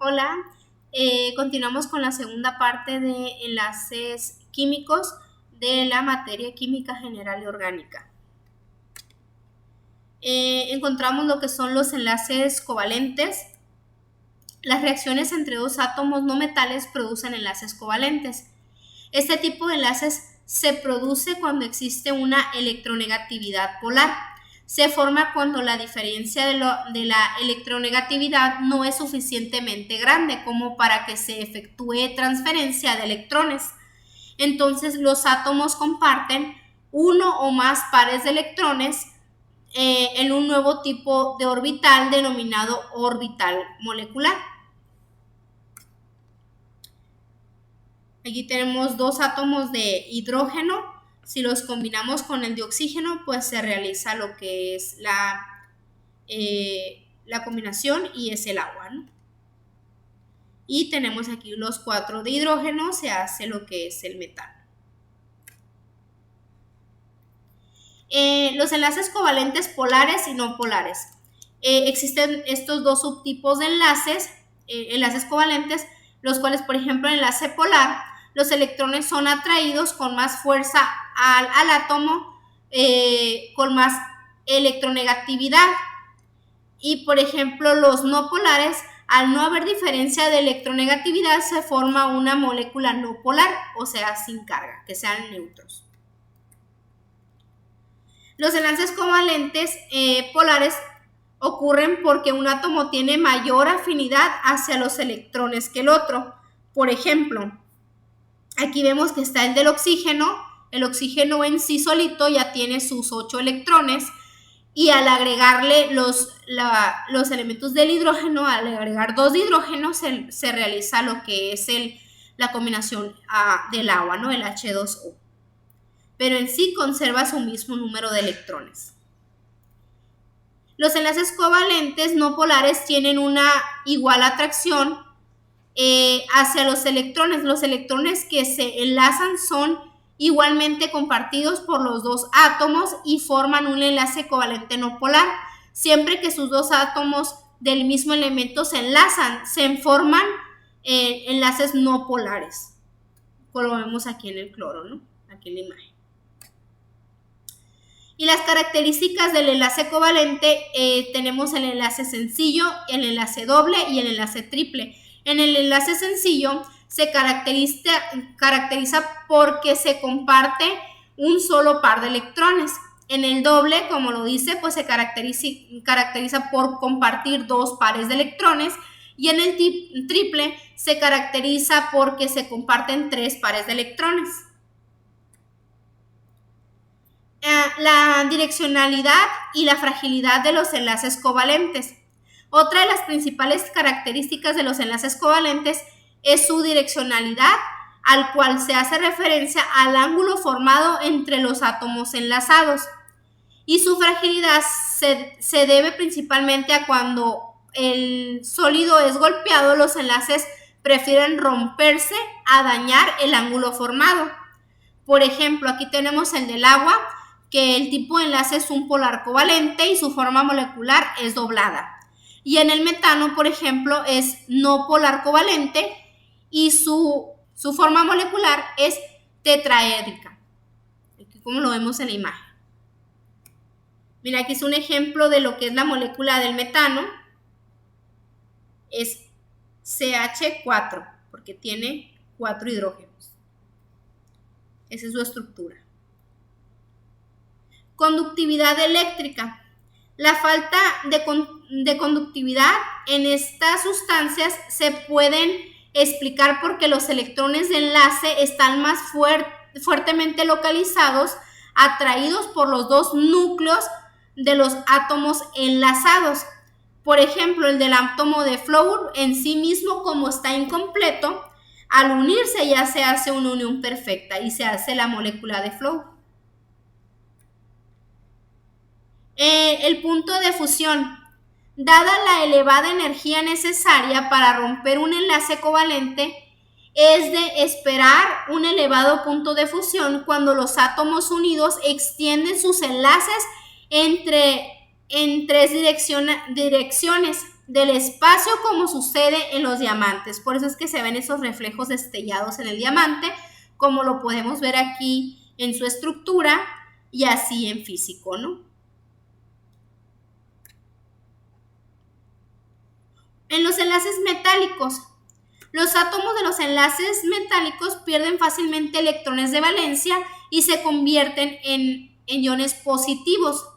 Hola, continuamos con la segunda parte de enlaces químicos de la materia química general y orgánica. Encontramos lo que son los enlaces covalentes. Las reacciones entre dos átomos no metales producen enlaces covalentes. Este tipo de enlaces se produce cuando existe una electronegatividad polar. Se forma cuando la diferencia de la electronegatividad no es suficientemente grande como para que se efectúe transferencia de electrones. Entonces los átomos comparten uno o más pares de electrones en un nuevo tipo de orbital denominado orbital molecular. Aquí tenemos dos átomos de hidrógeno. Si los combinamos con el de oxígeno, pues se realiza lo que es la combinación y es el agua, ¿no? Y tenemos aquí los 4 de hidrógeno, se hace lo que es el metano. Los enlaces covalentes polares y no polares. Existen estos dos subtipos de enlaces covalentes, los cuales, por ejemplo, en el enlace polar, los electrones son atraídos con más fuerza al átomo, con más electronegatividad. Y, por ejemplo, los no polares, al no haber diferencia de electronegatividad, se forma una molécula no polar, o sea, sin carga, que sean neutros. Los enlaces covalentes polares ocurren porque un átomo tiene mayor afinidad hacia los electrones que el otro. Por ejemplo, aquí vemos que está el del oxígeno. El oxígeno en sí solito ya tiene sus 8 electrones y al agregarle los elementos del hidrógeno, al agregar 2 de hidrógeno, se realiza lo que es la combinación del agua, ¿no? El H2O. Pero en sí conserva su mismo número de electrones. Los enlaces covalentes no polares tienen una igual atracción hacia los electrones. Los electrones que se enlazan son igualmente compartidos por los dos átomos y forman un enlace covalente no polar. Siempre que sus dos átomos del mismo elemento se enlazan, se forman enlaces no polares. Como lo vemos aquí en el cloro, ¿no? Aquí en la imagen. Y las características del enlace covalente, tenemos el enlace sencillo, el enlace doble y el enlace triple. En el enlace sencillo se caracteriza porque se comparte un solo par de electrones. En el doble, como lo dice, pues se caracteriza por compartir 2 pares de electrones, y en el triple se caracteriza porque se comparten 3 pares de electrones. La direccionalidad y la fragilidad de los enlaces covalentes. Otra de las principales características de los enlaces covalentes es su direccionalidad, al cual se hace referencia al ángulo formado entre los átomos enlazados. Y su fragilidad se debe principalmente a cuando el sólido es golpeado, los enlaces prefieren romperse a dañar el ángulo formado. Por ejemplo, aquí tenemos el del agua, que el tipo de enlace es un polar covalente y su forma molecular es doblada. Y en el metano, por ejemplo, es no polar covalente y su forma molecular es tetraédrica, como lo vemos en la imagen. Mira, aquí es un ejemplo de lo que es la molécula del metano. Es CH4, porque tiene 4 hidrógenos. Esa es su estructura. Conductividad eléctrica. La falta de conductividad en estas sustancias se pueden explicar porque los electrones de enlace están más fuertemente localizados, atraídos por los dos núcleos de los átomos enlazados. Por ejemplo, el del átomo de flúor en sí mismo, como está incompleto, al unirse ya se hace una unión perfecta y se hace la molécula de flúor. El punto de fusión. Dada la elevada energía necesaria para romper un enlace covalente, es de esperar un elevado punto de fusión cuando los átomos unidos extienden sus enlaces en 3 direcciones. del espacio como sucede en los diamantes. Por eso es que se ven esos reflejos destellados en el diamante, como lo podemos ver aquí en su estructura y así en físico, ¿no? En los enlaces metálicos, los átomos de los enlaces metálicos pierden fácilmente electrones de valencia y se convierten en iones positivos.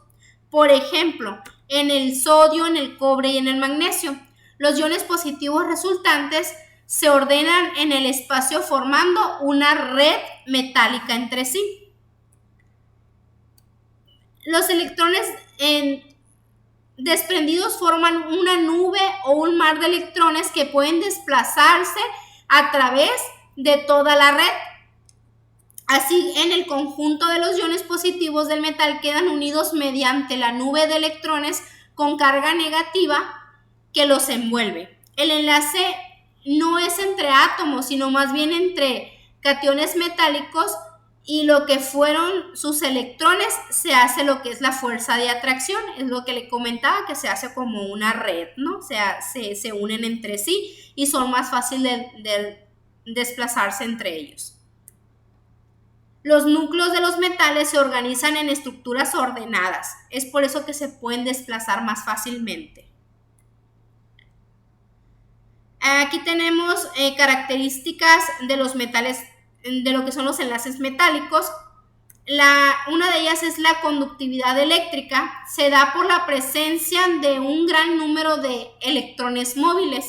Por ejemplo, en el sodio, en el cobre y en el magnesio. Los iones positivos resultantes se ordenan en el espacio formando una red metálica entre sí. Los electrones desprendidos forman una nube o un mar de electrones que pueden desplazarse a través de toda la red. Así, en el conjunto de los iones positivos del metal quedan unidos mediante la nube de electrones con carga negativa que los envuelve. El enlace no es entre átomos, sino más bien entre cationes metálicos, y lo que fueron sus electrones se hace lo que es la fuerza de atracción. Es lo que le comentaba, que se hace como una red, ¿no? O sea, se unen entre sí y son más fáciles de desplazarse entre ellos. Los núcleos de los metales se organizan en estructuras ordenadas. Es por eso que se pueden desplazar más fácilmente. Aquí tenemos características de los metales, de lo que son los enlaces metálicos. Una de ellas es la conductividad eléctrica. Se da por la presencia de un gran número de electrones móviles.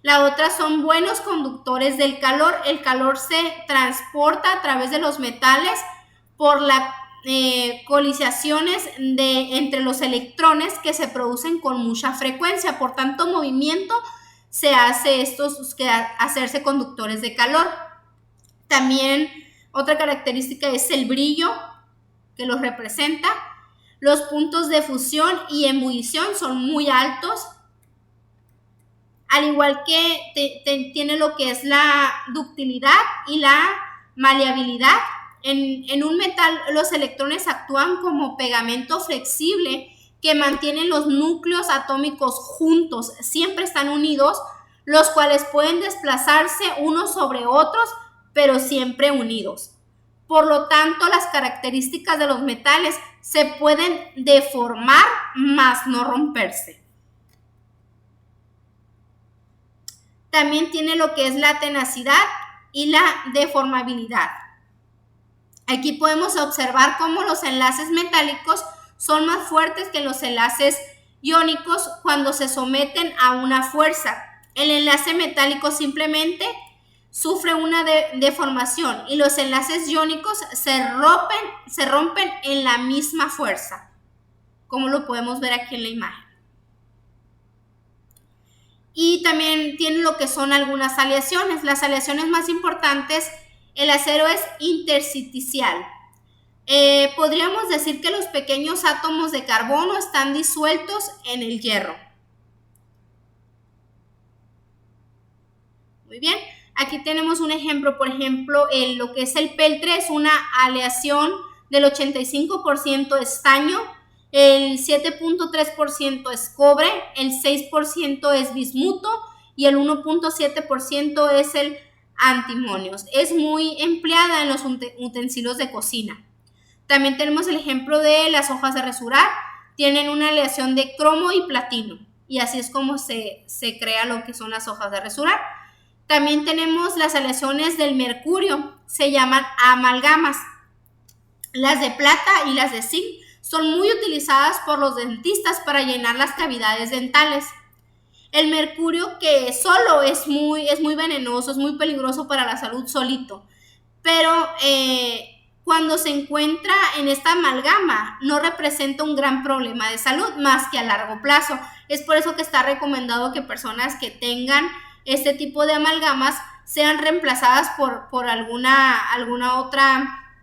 La otra son buenos conductores del calor. El calor se transporta a través de los metales por las colisiones entre los electrones que se producen con mucha frecuencia. Por tanto, movimiento se hace hacerse conductores de calor. También otra característica es el brillo que los representa. Los puntos de fusión y ebullición son muy altos. Al igual que tiene lo que es la ductilidad y la maleabilidad. En un metal los electrones actúan como pegamento flexible que mantienen los núcleos atómicos juntos, siempre están unidos, los cuales pueden desplazarse unos sobre otros, pero siempre unidos. Por lo tanto, las características de los metales se pueden deformar, mas no romperse. También tiene lo que es la tenacidad y la deformabilidad. Aquí podemos observar cómo los enlaces metálicos son más fuertes que los enlaces iónicos cuando se someten a una fuerza. El enlace metálico simplemente sufre una deformación y los enlaces iónicos se rompen en la misma fuerza, como lo podemos ver aquí en la imagen. Y también tiene lo que son algunas aleaciones. Las aleaciones más importantes, el acero es intersticial. Podríamos decir que los pequeños átomos de carbono están disueltos en el hierro. Muy bien, aquí tenemos un ejemplo, por ejemplo, lo que es el peltre es una aleación del 85% estaño, el 7.3% es cobre, el 6% es bismuto y el 1.7% es el antimonio. Es muy empleada en los utensilios de cocina. También tenemos el ejemplo de las hojas de rasurar. Tienen una aleación de cromo y platino y así es como se crea lo que son las hojas de rasurar. También tenemos las aleaciones del mercurio, se llaman amalgamas. Las de plata y las de zinc son muy utilizadas por los dentistas para llenar las cavidades dentales. El mercurio, que solo es muy venenoso, es muy peligroso para la salud solito, pero cuando se encuentra en esta amalgama no representa un gran problema de salud más que a largo plazo. Es por eso que está recomendado que personas que tengan este tipo de amalgamas sean reemplazadas por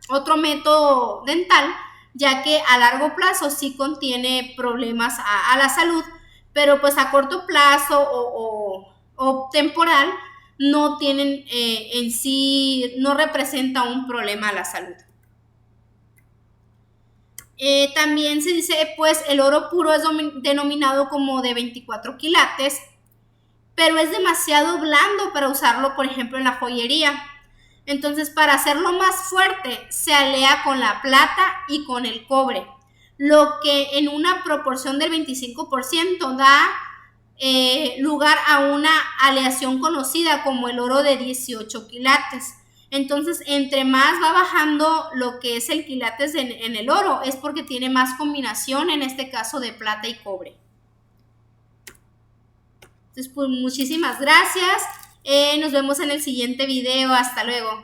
otro método dental, ya que a largo plazo sí contiene problemas a la salud, pero pues a corto plazo o temporal no tienen en sí, no representa un problema a la salud. También se dice, pues el oro puro es denominado como de 24 quilates, pero es demasiado blando para usarlo, por ejemplo, en la joyería. Entonces, para hacerlo más fuerte, se alea con la plata y con el cobre, lo que en una proporción del 25% da lugar a una aleación conocida como el oro de 18 quilates. Entonces, entre más va bajando lo que es el quilates en el oro, es porque tiene más combinación, en este caso de plata y cobre. Entonces, pues muchísimas gracias. Nos vemos en el siguiente video. Hasta luego.